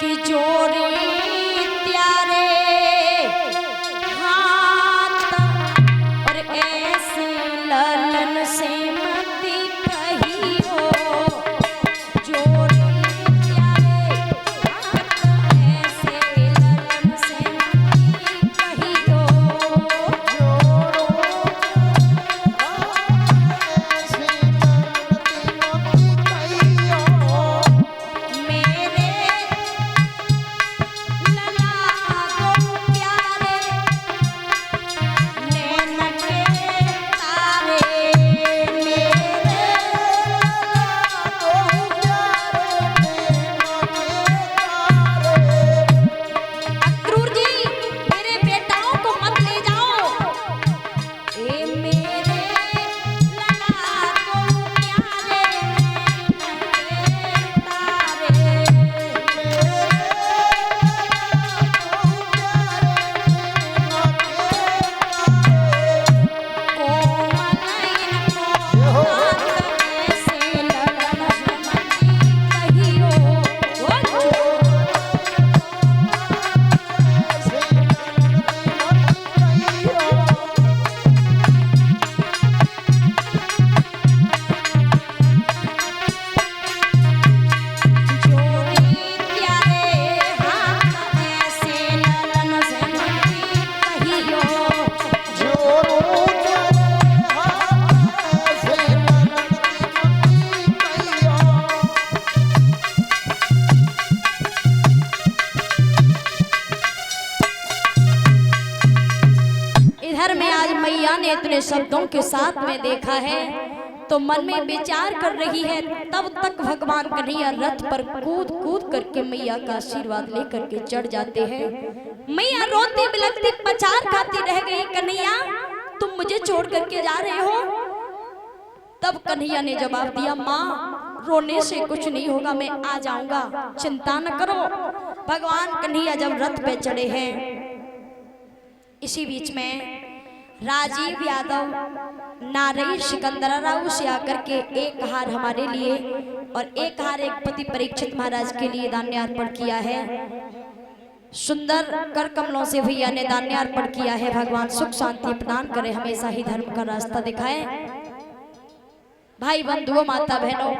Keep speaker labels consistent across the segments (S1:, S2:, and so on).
S1: कि जोड़ी त्यारे हाथ और ऐसे ललन से मती कहियो जोड़ी त्यारे हाथ ऐसे ललन से मती कहियो मेरे लला गो प्यारे नैन के तारे मेरे अक्रूर जी मेरे बेटाओं को मत ले जाओ ए मेरे लला गो प्यारे नैन के इधर में आज मैया ने इतने शब्दों के साथ में देखा है तो मन में विचार कर रही है। तब तक भगवान कन्हैया रथ पर कूद कूद करके मैया का आशीर्वाद लेकर के चढ़ जाते हैं। मैया रोती बिलखती पचार खाती रह गई, कन्हैया तुम मुझे छोड़ करके जा रहे हो। तब कन्हैया ने जवाब दिया, माँ रोने से कुछ नहीं होगा, मैं आ जाऊंगा, चिंता न करो। भगवान कन्हैया जब रथ पे चढ़े हैं, इसी बीच में राजीव यादव नारई सिकंदराराव से आकर के एक हार हमारे लिए और एक हार एक पति परीक्षित महाराज के लिए दान्यार्पण किया है। सुंदर कर कमलों से भैया ने दान्यार्पण किया है। भगवान सुख शांति प्रदान करे, हमेशा ही धर्म का रास्ता दिखाए। भाई बंधुओं माता बहनों,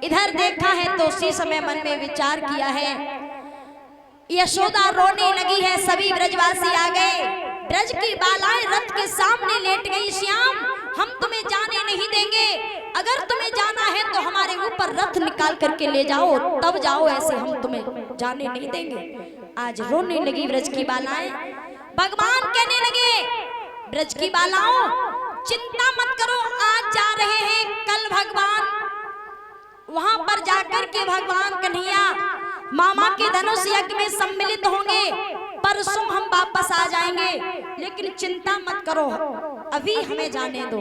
S1: इधर देखा है तो उसी समय मन में विचार किया है। यशोदा रोने लगी है, सभी ब्रजवासी आ गए। ब्रज की बालाएं रथ के सामने लेट गई। श्याम हम तुम्हें जाने नहीं देंगे, अगर तुम्हें जाना है तो हमारे ऊपर रथ निकाल करके ले जाओ, तब जाओ, ऐसे हम तुम्हें जाने नहीं देंगे। आज रोने लगी ब्रज की बालाएं। भगवान कहने लगे, ब्रज की बालाओं चिंता मत करो, आज जा रहे हैं, कल भगवान वहां पर जाकर के भगवान कन्हैया मामा के धनुष यज्ञ में सम्मिलित होंगे, परसों हम वापस आ जाएंगे, लेकिन चिंता मत करो, अभी हमें जाने दो।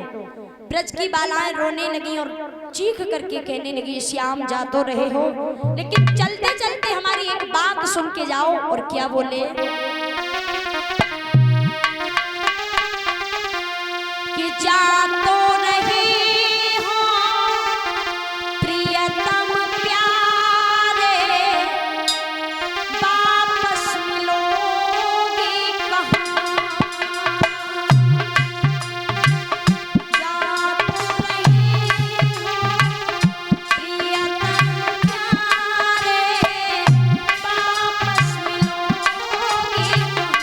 S1: ब्रज की बालाएं रोने लगी और चीख करके कहने लगी, श्याम जा तो रहे हो, लेकिन चलते चलते हमारी एक बात सुन के जाओ। और क्या बोले कि जा तो रहे हो प्रियतम प्यारे, वापस मिलोगी कहाँ। जा तो रहे हो प्रियतम प्यारे, वापस मिलोगी कहाँ।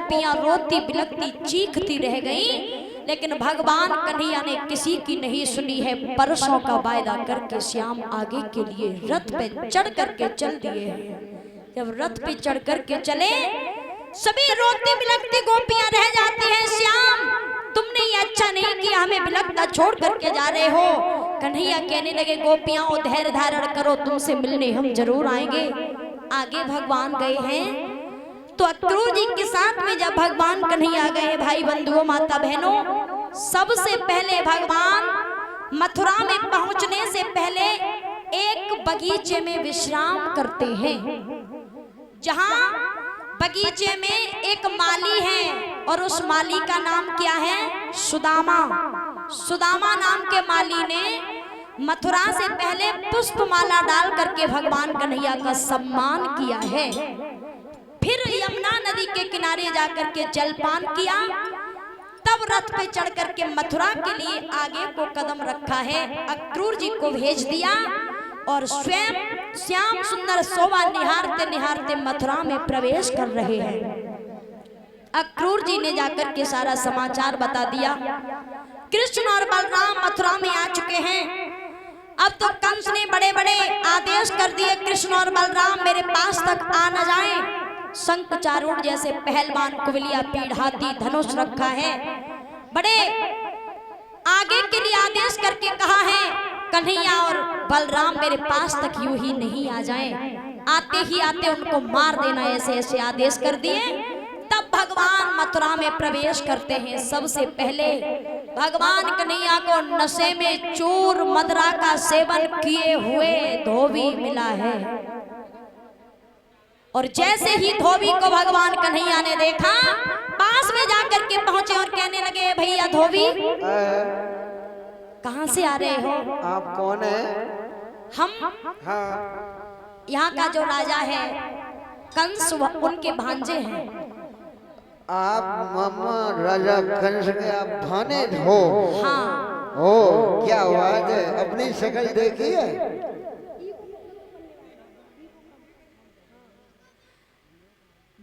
S1: गोपियां रोती बिलखती चीखती रह गईं। लेकिन भगवान कन्हैया ने किसी की नहीं सुनी है। परसों का वायदा करके श्याम आगे के लिए रथ पे चढ़ करके चल दिए हैं। जब रथ पे चढ़ करके चले, सभी रोती बिलखती गोपियां रह जाती हैं। श्याम, तुमने ये अच्छा नहीं किया, हमें बिलखता छोड़ करके जा रहे हो। कन्हैया कहने लगे, गोपियां धैर्य धारण करो, तुमसे मिलने हम जरूर आएंगे। आगे भगवान गए हैं तो अक्रूर जी के साथ में जब भगवान कन्हैया गए, भाई बंधुओं माता बहनों, सबसे पहले भगवान मथुरा में पहुंचने से पहले एक बगीचे में विश्राम करते हैं। जहां बगीचे में एक माली है और उस माली का नाम क्या है? सुदामा। सुदामा नाम के माली ने मथुरा से पहले पुष्पमाला डाल करके भगवान कन्हैया का सम्मान किया है। फिर यमुना नदी के किनारे जाकर के जलपान किया, तब रथ पे चढ़ करके मथुरा के लिए आगे को कदम रखा है। अक्रूर जी को भेज दिया और स्वयं श्याम सुंदर शोभा निहारते निहारते मथुरा में प्रवेश कर रहे हैं। अक्रूर जी ने जाकर के सारा समाचार बता दिया। कृष्ण और बलराम मथुरा में आ चुके हैं। अब तो कंस ने बड़े बड़े आदेश कर दिए, कृष्ण और बलराम मेरे पास तक आ न जाएं। शंख चारूढ़ जैसे पहलवान, कुबलिया पीढ़, हाथी, धनुष रखा है। बड़े आगे के लिए आदेश करके कहा है, कन्हैया और बलराम मेरे पास तक यूं ही नहीं आ जाएं, आते ही आते उनको मार देना, ऐसे ऐसे आदेश कर दिए। तब भगवान मथुरा में प्रवेश करते हैं। सबसे पहले भगवान कन्हैया को नशे में चूर मदरा का सेवन किए हुए धोबी मिला है। और जैसे ही धोबी को भगवान कन्हैया ने देखा, पास में जाकर के पहुंचे और कहने लगे, भैया धोबी, कहां से आ रहे हो?
S2: आप कौन है?
S1: हम
S2: हाँ।
S1: यहाँ का जो राजा है कंस, उनके भांजे हैं।
S2: आप मामा राजा कंस के आप भाने हो?
S1: हाँ।
S2: ओ, क्या बात है, अपनी शक्ल देखी है?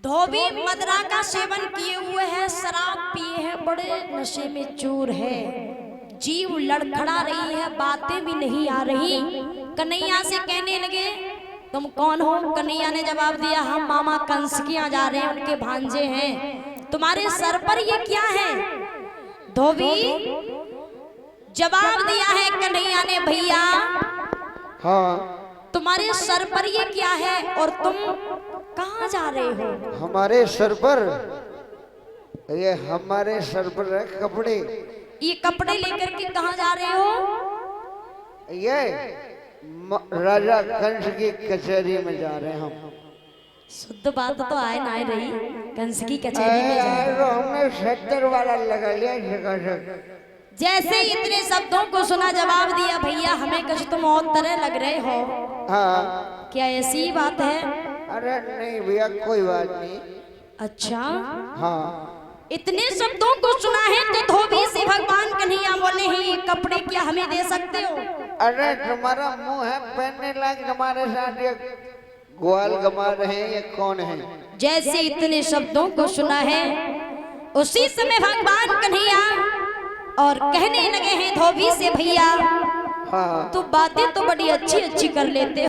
S1: धोबी मदरा का सेवन किए हुए है, शराब पिए हैं, बड़े नशे में चूर है, जीव लड़खड़ा रही है, बातें भी नहीं आ रही। कन्हैया से कहने लगे, तुम कौन हो? कन्हैया ने जवाब दिया, हम मामा कंस के यहाँ जा रहे हैं, उनके भांजे हैं। तुम्हारे सर पर ये क्या है? धोबी जवाब दिया है कन्हैया ने, भैया
S2: हाँ,
S1: तुम्हारे सर पर ये क्या है और तुम कहाँ जा रहे हो?
S2: हमारे सर पर, ये हमारे सर पर है कपड़े।
S1: ये कपड़े लेकर के कहाँ जा रहे हो?
S2: ये राजा कंस की कचहरी में जा रहे हैं हम।
S1: शुद्ध बात तो आए ना रही, कंस की कचहरी में जा रहे
S2: तो हमने 70 वाला लगा लिया जगह।
S1: जैसे इतने शब्दों को सुना, जवाब दिया, भैया हमें कुछ तुम और तरह लग रहे हो।
S2: हाँ,
S1: क्या ऐसी बात है?
S2: अरे नहीं भैया, कोई बात नहीं।
S1: अच्छा
S2: हाँ,
S1: इतने शब्दों को सुना है तो धोबी से भगवान कन्हैया बोले हैं, ये कपड़े क्या हमें दे सकते हो?
S2: अरे तुम्हारा मुंह है पहनने लायक, हमारे साथ ये ग्वाल गमा रहे हैं, ये कौन है?
S1: जैसे इतने शब्दों को सुना है, उसी समय भगवान कन्हैया और कहने लगे हैं धोबी से, भैया
S2: हाँ,
S1: तू बातें तो बड़ी अच्छी अच्छी कर लेते हो।